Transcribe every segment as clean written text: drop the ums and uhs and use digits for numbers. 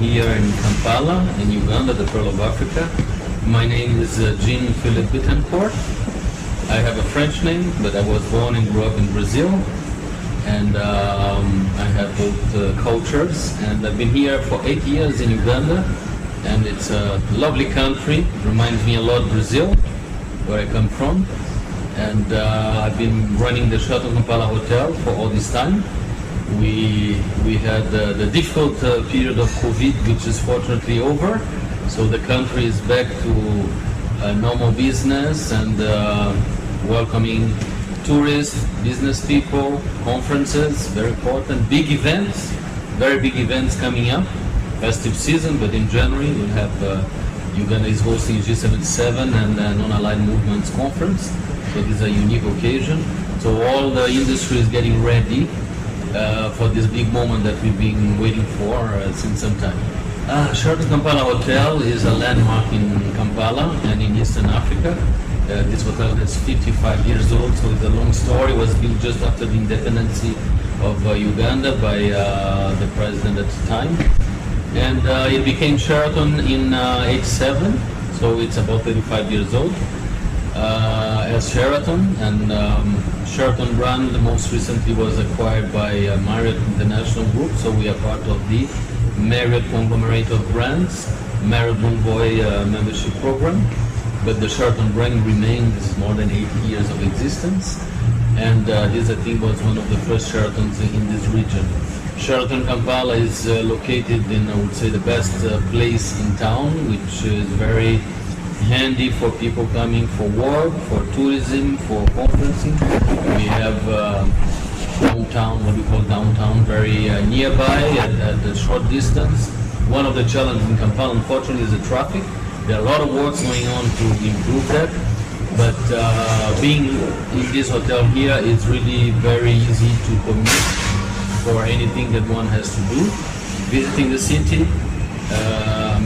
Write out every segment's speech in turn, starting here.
here in Kampala, in Uganda, the Pearl of Africa. My name is Geniene Philippe Bittoncourt. I have a French name, but I was born and grew up in Brazil. And I have both cultures. And I've been here for 8 years in Uganda. And it's a lovely country. It reminds me a lot of Brazil, where I come from. And I've been running the Sheraton Kampala Hotel for all this time. We had the difficult period of COVID, which is fortunately over. So the country is back to normal business and welcoming tourists, business people, conferences, very important, big events, very big events coming up. Festive season, but in January we'll have Uganda is hosting G77 and Non-Aligned Movements Conference. So this is a unique occasion. So all the industry is getting ready for this big moment that we've been waiting for since some time. Sheraton Kampala Hotel is a landmark in Kampala and in Eastern Africa. This hotel is 55 years old, so it's a long story. It was built just after the independence of Uganda by the president at the time. And it became Sheraton in '87, so it's about 35 years old as Sheraton. And Sheraton brand most recently was acquired by Marriott International Group, so we are part of the Marriott conglomerate of brands, Marriott Bonvoy membership program. But the Sheraton brand remains more than 80 years of existence, and this I think was one of the first Sheratons in this region. Sheraton Kampala is located in, I would say, the best place in town, which is very handy for people coming for work, for tourism, for conferencing. We have downtown, what we call downtown, very nearby at a short distance. One of the challenges in Kampala, unfortunately, is the traffic. There are a lot of works going on to improve that, but being in this hotel here is really very easy to commute for anything that one has to do. Visiting the city,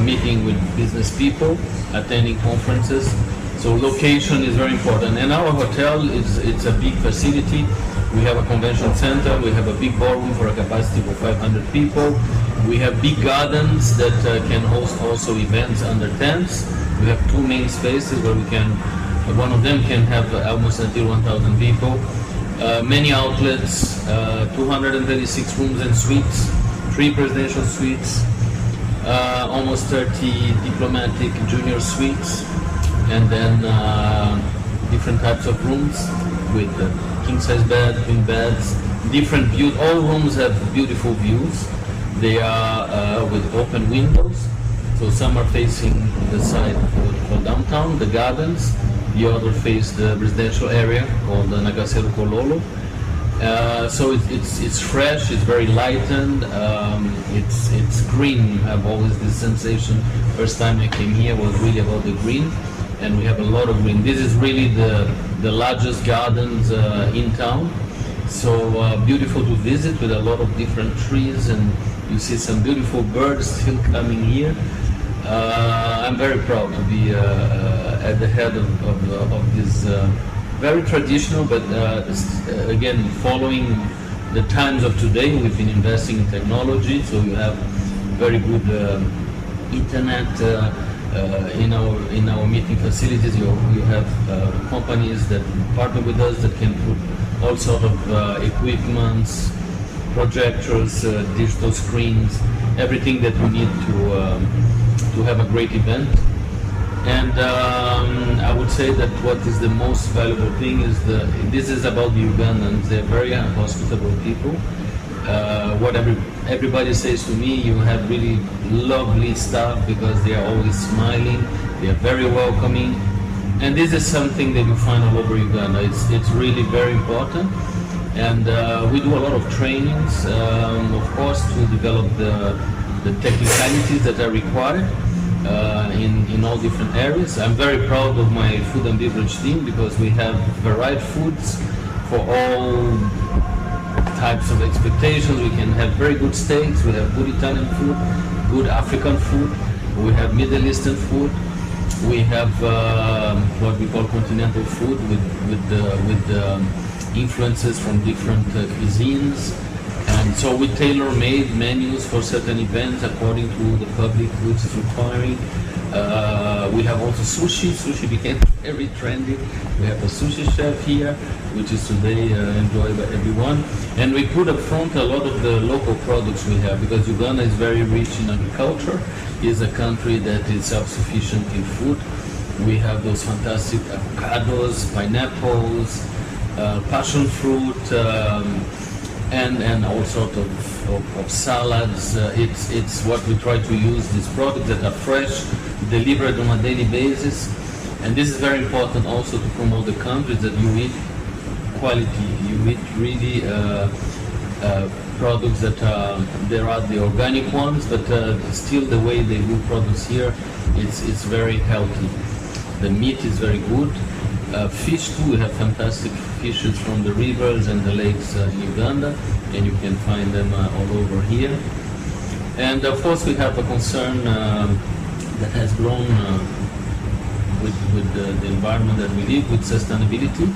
meeting with business people, attending conferences. So location is very important. And our hotel it's a big facility. We have a convention center, we have a big ballroom for a capacity of 500 people. We have big gardens that can host also events under tents. We have two main spaces where we can, one of them can have almost until 1,000 people. Many outlets, 236 rooms and suites, 3 presidential suites, almost 30 diplomatic junior suites, and then different types of rooms with king-size bed, twin beds, different views. All rooms have beautiful views. They are with open windows, so some are facing the side for downtown, the gardens. The other face the residential area called the Nagasero Kololo. So it's fresh, it's very lightened, it's green. I've always this sensation. First time I came here was really about the green, and we have a lot of green. This is really the largest gardens in town. So beautiful to visit with a lot of different trees, and you see some beautiful birds still coming here. I'm very proud to be at the head of this very traditional, but again, following the times of today. We've been investing in technology, so you have very good internet in our meeting facilities. You have companies that partner with us that can put all sort of equipments, projectors, digital screens, everything that we need to have a great event. And I would say that what is the most valuable thing is this is about the Ugandans. They're very hospitable people. What everybody says to me, you have really lovely staff because they are always smiling. They are very welcoming. And this is something that you find all over Uganda. It's really very important. And we do a lot of trainings, of course, to develop the technicalities that are required in all different areas. I'm very proud of my food and beverage team because we have varied foods for all types of expectations. We can have very good steaks, we have good Italian food, good African food, we have Middle Eastern food, we have what we call continental food with influences from different cuisines. And so we tailor-made menus for certain events according to the public which is requiring. We have also sushi. Sushi became very trendy. We have a sushi chef here, which is today enjoyed by everyone. And we put up front a lot of the local products we have, because Uganda is very rich in agriculture. It's a country that is self-sufficient in food. We have those fantastic avocados, pineapples, passion fruit, and all sorts of salads. It's what we try to use, these products that are fresh, delivered on a daily basis. And this is very important also to promote the country, that you eat quality, you eat really products that there are the organic ones, but still the way they do products here, it's very healthy. The meat is very good. Fish too, we have fantastic fishes from the rivers and the lakes in Uganda, and you can find them all over here. And of course we have a concern that has grown with the environment that we live, with sustainability.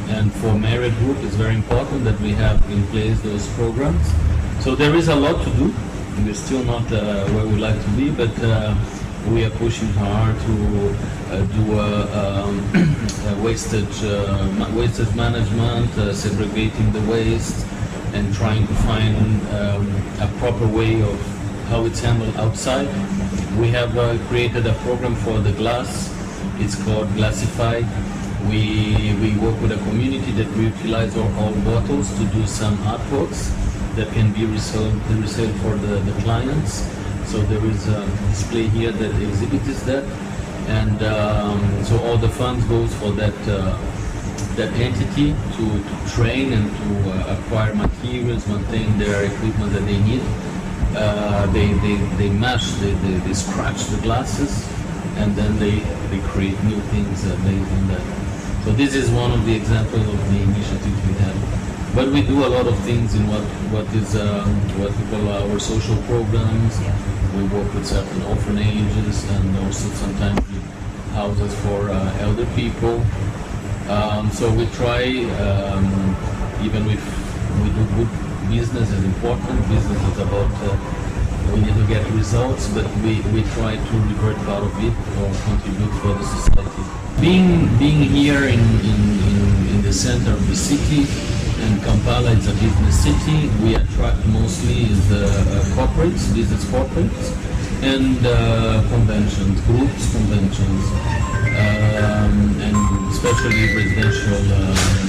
And for Marriott Group, it's very important that we have in place those programs. So there is a lot to do. We're still not where we like to be, but we are pushing hard to do wastage management, segregating the waste, and trying to find a proper way of how it's handled outside. We have created a program for the glass. It's called Glassify. We work with a community that we utilize all bottles to do some artworks that can be resold for the clients. So there is a display here that exhibits that, and so all the funds goes for that entity to train and to acquire materials, maintain their equipment that they need. They mash, they scratch the glasses, and then they create new things based on that. So this is one of the examples of the initiatives we have. But we do a lot of things in what we call our social programs. We work with certain orphanages and also sometimes houses for elder people. So we try, even if we do good business is important. Business is about we need to get results, but we try to revert part of it or contribute for the society. Being here in the center of the city, and Kampala is a business city, we attract mostly the corporates, business corporates, and conventions, groups, conventions, and especially residential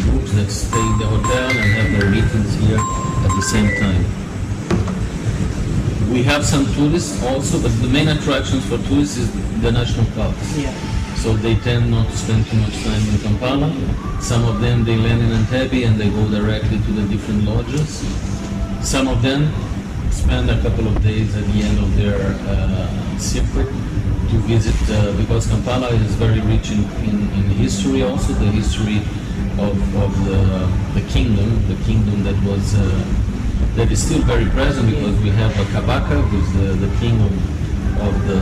groups that stay in the hotel and have their meetings here at the same time. We have some tourists also, but the main attractions for tourists is the national parks. Yeah. So they tend not to spend too much time in Kampala. Some of them, they land in Entebbe and they go directly to the different lodges. Some of them spend a couple of days at the end of their circuit to visit, because Kampala is very rich in history also, the history of the kingdom that was that is still very present, because we have a Kabaka, who's the king of the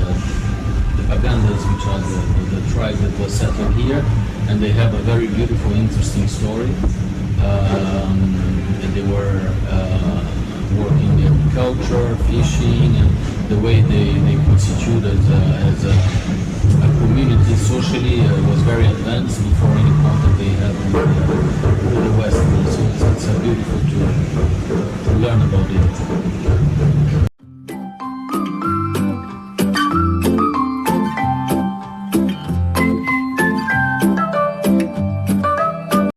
Pagandas, which are the tribe that was settled here, and they have a very beautiful, interesting story. And they were working in agriculture, fishing, and the way they constitute as a community socially was very advanced before